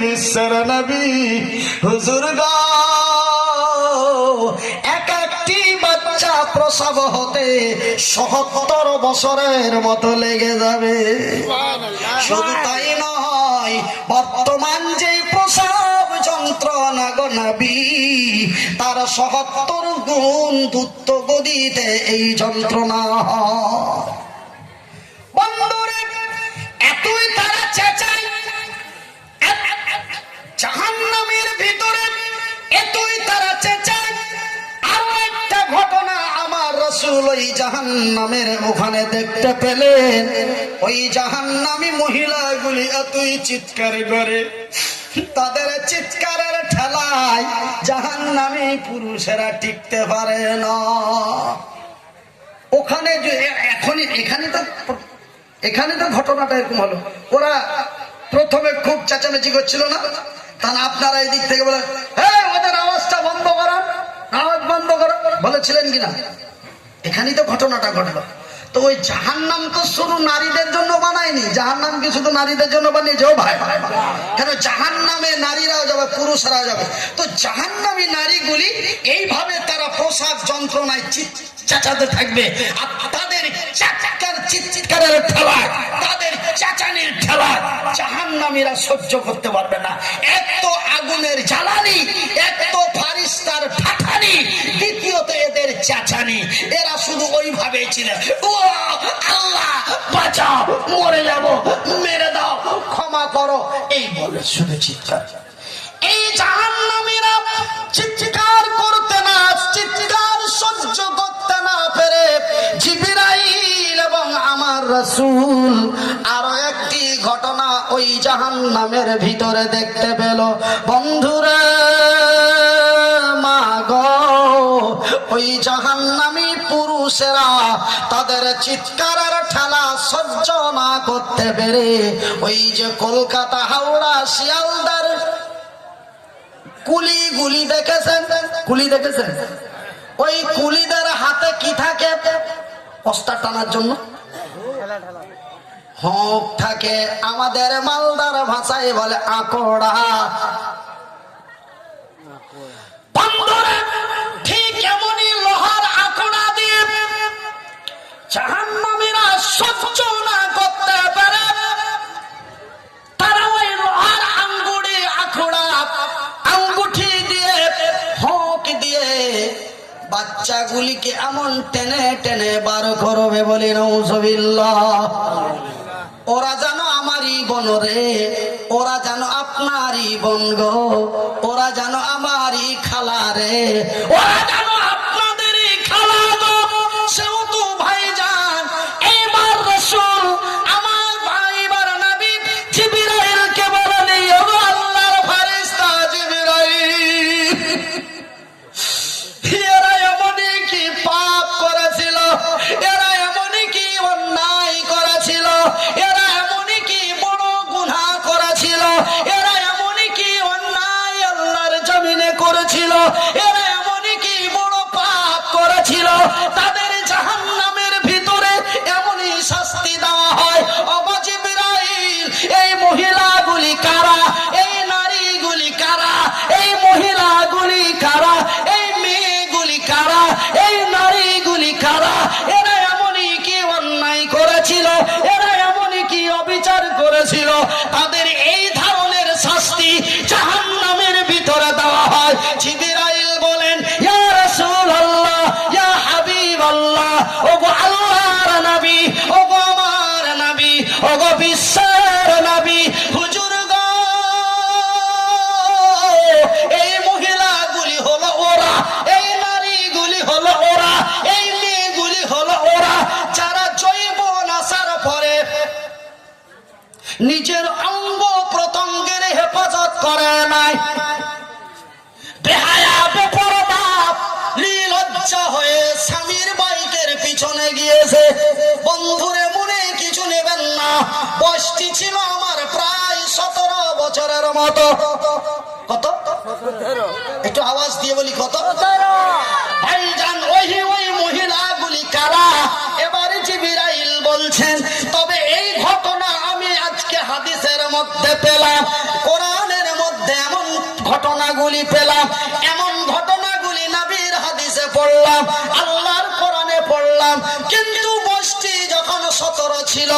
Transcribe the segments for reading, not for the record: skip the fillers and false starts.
বিশ্বের নবী হুজুর গো, এক একটি বাচ্চা প্রসব হতে ৭৭ বছরের মতো লেগে যাবে। শুধু তাই নয়, বর্তমান যে প্রসব যন্ত্রণা গো নবী, তার ৭৭ গুণ দ্রুত গতিতে এই যন্ত্রণা হয়। বন্ধুরে, এতই তারা চেঁচায় জাহান্নামের ভিতরে, এতই তারা চেঁচায়। আরো একটা ঘটনা আমার রাসূল ওই জাহান্নামের ওখানে দেখতে পেলেন। ওই জাহান্নামী মহিলাগুলি এতই চিৎকার করে, তাদের চিৎকারের ঠেলায় জাহান্নামী পুরুষেরা টিকতে পারে না। ওখানে এখানে তো ঘটনাটা এরকম হলো। ওরা প্রথমে খুব চেঁচামেচি করছিল না, কারণ আপনারা এই দিক থেকে বলেন, হ্যাঁ ওদের আওয়াজটা বন্ধ করা, আওয়াজ বন্ধ করা বলেছিলেন কিনা? এখানেই তো ঘটনাটা ঘটলো। তো ওই জাহান্নাম তো শুধু নারীদের জন্য বানায়নি, জাহান্নাম কি শুধু নারীদের জন্য বানিয়েছে? ও ভাই, কেন জাহান্নামে নারীরাও যাবে, পুরুষরাও যাবে। তো জাহান্নামী নারীগুলি এইভাবে তারা প্রসাদ যন্ত্রণায় চেঁচাতে থাকবে, আর তাদের চিৎকারের ঠেলায়, তাদের চেঁচানির ঠেলায় জাহান্নামীরা সহ্য করতে পারবে না। এক তো আগুনের জ্বালানি, এক তো ফারিস্তার ঠাঠানি, দ্বিতীয়ত এদের চেঁচানি। এরা শুধু ওইভাবেই ছিলেন, ও আল্লাহ বাঁচাও, মরে যাব, মেরে দাও, ক্ষমা করো, এই বলে শুধু চিৎকার। এই জাহান্নামীরা চিৎকার করতে না, চিৎকার সহ্য করতে না পেরে জিবরাইল এবং আমার রাসূল আরো একটি ঘটনা ওই জাহান্নামের ভিতরে দেখতে পেল। বন্ধুরা মা গো, ওই জাহান্নামী পুরুষেরা তাদের চিৎকারের ঠেলা সহ্য না করতে পেরে ওই যে কলকাতা, হাওড়া, শিয়ালদার কুলিগুলি দেখেছেন? কুলি দেখেছেন? ওই কুলিদের হাতে কি থাকে বস্তা টানার জন্য? হক থাকে। আমাদের মালদার ভাষায় বলে আকড়া। ঠিক এমনই লোহার আকড়া দিয়ে জাহান্নামীরা সহ্য না করতে পারে, তারা ওই লোহার আঙ্গুঠি, আকড়া আঙ্গুঠি দিয়ে, হক দিয়ে বাচ্চাগুলিকে এমন টেনে টেনে বার করবে, বলি নাউযুবিল্লাহ। ওরা যেন আমারই বোন রে, ওরা যেন আপনারই বোন গো, ওরা যেন আমারই খালা রে, ওরা যেন আপনাদেরই খালা গো। সেহেতু ভাইজান, এবার রাসূল আমার ভাইবার নবী জিবরাইলকে বলেন, ও আল্লাহর ফেরেশতা জিবরাইল, এরা এমনই কি পাপ করেছিল, এরা এমনই কি অন্যায় করেছিল, এরা এমনই কি বড় গুনাহ করেছিল, এরা এমনই কি অন্যায় আল্লাহর জমিনে করেছিল, এরা এমনই কি বড় পাপ করেছিল, তাদের জাহান্নামের ভিতরে এমনই শাস্তি দেওয়া হয়। ও জিবরাইল, এই মহিলাগুলি কারা? এই নারীগুলি কারা? এই মহিলাগুলি কারা? এই মেয়েগুলি কারা? এই নারীগুলি কারা? এরা এমনই কি অন্যায় করেছিল, এরা এমনই কি অবিচার করেছিল, তাদের এই ধরনের শাস্তি জাহান্নামের ভিতরে দেওয়া হয়। জিবরাইল বলেন, ইয়া রাসূলুল্লাহ, ইয়া হাবিবাল্লাহ, ওগো আল্লাহর নবী, ওগো আমার নবী, ওগো বিশ্বের নবী, হুজুর গো, এই মহিলাগুলি হলো ওরা, এই নারীগুলি হলো ওরা, এই মেয়েগুলি হলো ওরা, যারা যৌবন আসার পরে নিজের অঙ্গ প্রত্যঙ্গের হেফাজত করে নাই, বেহায়া বেপরোয়া নির্লজ্জা হয়ে স্বামীর বাইকের পিছনে গিয়েছে। বন্ধুরে মনে কিছু নেবেন না, বয়সটি ছিল আমার প্রায় 17 বছরের মতো। কত? একটু আওয়াজ দিয়ে বলি, কত? ভাইজান, ওই মহিলাগুলি কারা? এবারে জিবরাইল বলছেন, তবে এই ঘটনা আমি আজকে হাদিসের মধ্যে পেলাম, কোরআনের ঘটনাগুলি পেলাম, এমন ঘটনাগুলি নবীর হাদিসে পড়লাম, আল্লাহর কোরআনে পড়লাম। কিন্তু বয়সটি যখন 17 ছিল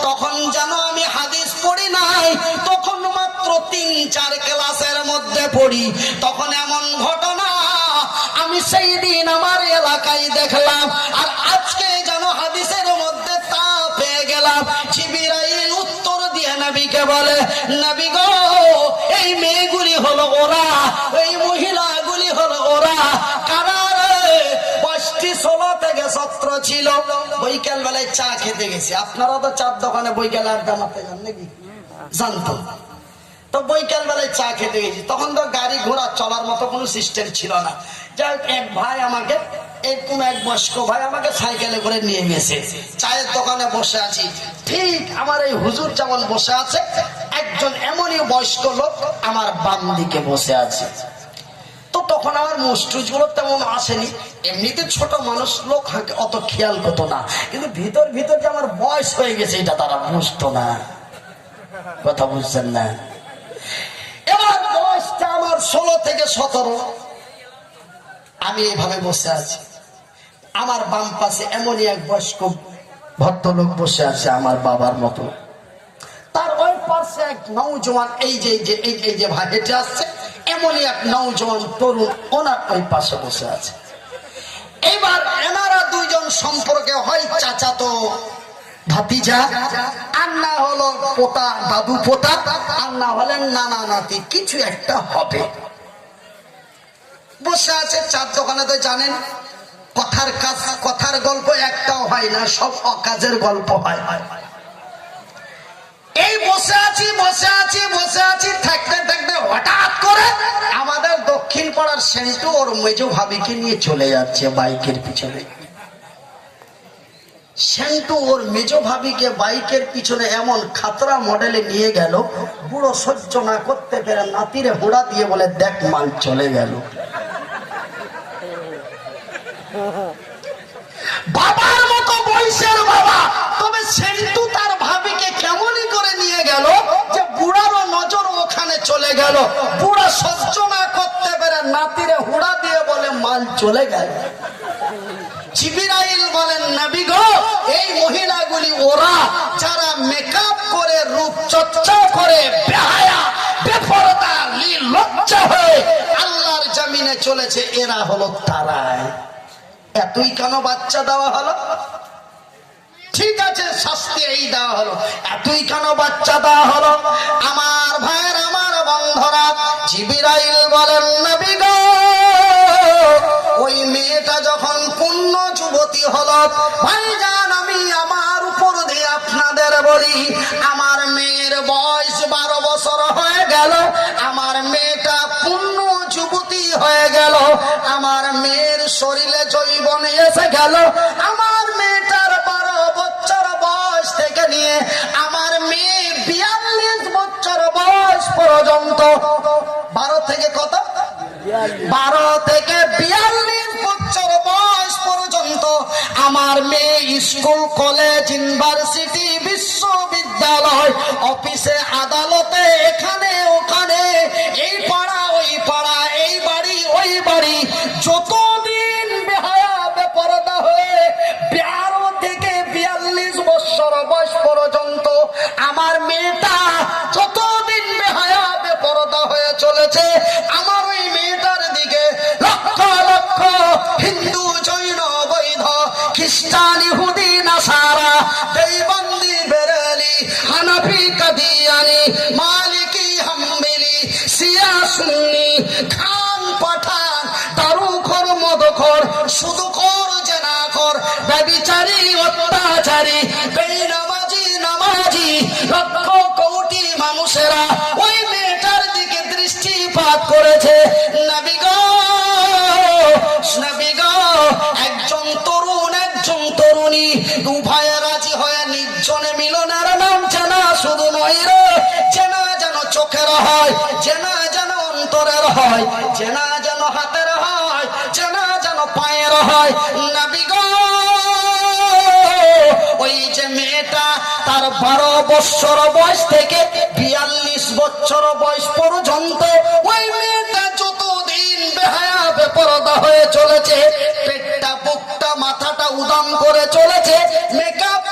তখন যেন আমি হাদিস পড়ি নাই, তখন মাত্র 3-4 ক্লাসের মধ্যে পড়ি। তখন এমন ঘটনা আমি সেই দিন আমার এলাকায় দেখলাম, আর আজকে যেন হাদিসের মধ্যে তা পেয়ে গেলাম। জিবরাইল উত্তর দিয়ে নবীকে বলে, নবী গো, এই মেয়েগুলি হলো ওরা, এই মহিলাগুলি হলো ওরা। কারা? বয়সটি 16 থেকে 17 ছিল। বৈকাল বেলায় চা খেতে গেছি। আপনারা তো চার দোকানে বৈকাল আড্ডা মারতে যান নাকি? জানতো তো। বৈকাল বেলায় চা খেতে গেছি, তখন তো গাড়ি ঘোড়া চলার মতো কোনো সিস্টেম ছিল না। যাই এক ভাই আমাকে, এরকম এক বয়স্ক ভাই আমাকে সাইকেলে করে নিয়ে গেছে। চায়ের দোকানে বসে আছি, ঠিক আমার এই হুজুর যেমন বসে আছে, একজন এমনই বয়স্ক লোক আমার বাম দিকে বসে আছে। তো তখন আমার মুস্টুজ গুলো তেমন আসেনি, এমনিতে ছোট মানুষ, লোক অত খেয়াল করতো না, কিন্তু ভিতর ভিতর যে আমার বয়স হয়ে গেছে এটা তারা বুঝতো না। কথা বুঝছেন না? এবার বয়সটা আমার 16 থেকে 17। আমি এইভাবে বসে আছি, আমার বাম পাশে এমনই এক বয়স্ক ভদ্রলোক বসে আছে আমার বাবার মতো। তার ওই পাশে এক নওজওয়ান, এই যে ভাই হেঁটে আসছে, এমনই এক নওজওয়ান তরুণ ওনার ওই পাশে বসে আছে। এবার এনারা দুইজন সম্পর্কে হয় চাচাতো ভাতিজা, আর না হলো পোতা, দাদু পোতা, আর না হলেন নানা নাতি, কিছু একটা হবে। বসে আছে চার দোকানে, তো জানেন কথার গল্প একটাও হয় না, সব অকাজের গল্প হয়। এই বসে আছি থাকতে থাকতে হঠাৎ করে আমাদের দক্ষিণ পাড়ার সেন্টু ওর মেজো ভাবিকে নিয়ে চলে যাচ্ছে বাইকের পিছনে। সেন্টু ওর মেজো ভাবিকে বাইকের পিছনে এমন খাতরা মডেলে নিয়ে গেল, বুড়ো সহ্য না করতে পেরে নাতিরে হুড়া দিয়ে বলে, দেখ মাল চলে গেল। বাবার মতো বয়সের বাবা, তবে সেন্টু তার ভাবিকে কেমনই করে নিয়ে গেল যে বুড়ারও নজর ওখানে চলে গেল। বুড়া সহ্য না করতে পেরে নাতিরে হুড়া দিয়ে বলে, মাল চলে গেল। জিবরাইল বলেন, নবী গো, এই মহিলাগুলি ওরা যারা মেকআপ করে, রূপ চর্চা করে, বেহায়া বেপরদা লজ্জা হয়ে আল্লাহর জমিনে চলেছে, এরা হলো তারাই। এতই কেন বাচ্চা দেওয়া হলো? ঠিক আছে, শাস্তি এই দেওয়া হলো, এতই কেন বাচ্চা দেওয়া হলো? আমার ভাইয়ের, আমার বন্ধুরা, জিবরাইল বলেন, নবী গো, ওই মেয়েটা যখন পূর্ণ যুবতী হলো, ভাইজান আমি আমার উপর দিয়ে আপনাদের বলি, আমার মেয়ের বয়স 12 বছর হয়ে গেল, আমার মেয়েটা পূর্ণ যুবতী হয়ে গেল, আমার মেয়ের শরীরে যৌবন এসে গেল, আমার মেয়েটার 12 বছর বয়স থেকে নিয়ে আমার মেয়ে 42 বছর বয়স পর্যন্ত, 12 থেকে কত? 12 থেকে 42 বছর বয়স পর্যন্ত আমার মেয়ে স্কুল, কলেজ, ইউনিভার্সিটি, বিশ্ববিদ্যালয়, অফিসে, আদালতে, এখানে ওখানে, এই পাড়া ওই পাড়া, এই বাড়ি ওই বাড়ি, যতদিন বেহায়া বেপরদা হয়ে 12 থেকে 42 বছর বয়স পর্যন্ত আমার মেয়েটা যতদিন বেহায়া বেপরদা হয়ে চলেছে, আমার ওই মেয়েটার দিকে লক্ষ লক্ষ হিন্দু, জৈন, বৈধ, খ্রিস্টান, ইহুদি, নাসারা, দেওবন্দি, বেরেলি, হানাফি, কাদিয়ানি, মালিকি, হাম্বলি, শিয়া, সুন্নি, খান, পাঠান, দারুখোর, মদখোর, সুদখোর, জেনাখোর, ব্যভিচারী, অত্যাচারী, বেনামাজি, নামাজি, লক্ষ কোটি মানুষেরা ওই মেয়েটার দিকে দৃষ্টিপাত করেছে। নবী গো, একজন তরুণ, একজন তরুণী, উভয়ে রাজি হয়ে নির্জনে মিলনের নাম জানা শুধু নয় রে, চেনা যেন চোখের হয়, চেনা যেন অন্তরের হয়, চেনা যেন হাতের হয়, চেনা যেন পায়ের হয়। নবী গো, ওই যে মেয়েটা তার 12 বছর বয়স থেকে 42 বছর বয়স পর্যন্ত ওই মেয়েটা চলেছে, পেটটা বুকটা মাথাটা উদাম করে চলেছে, মেকআপ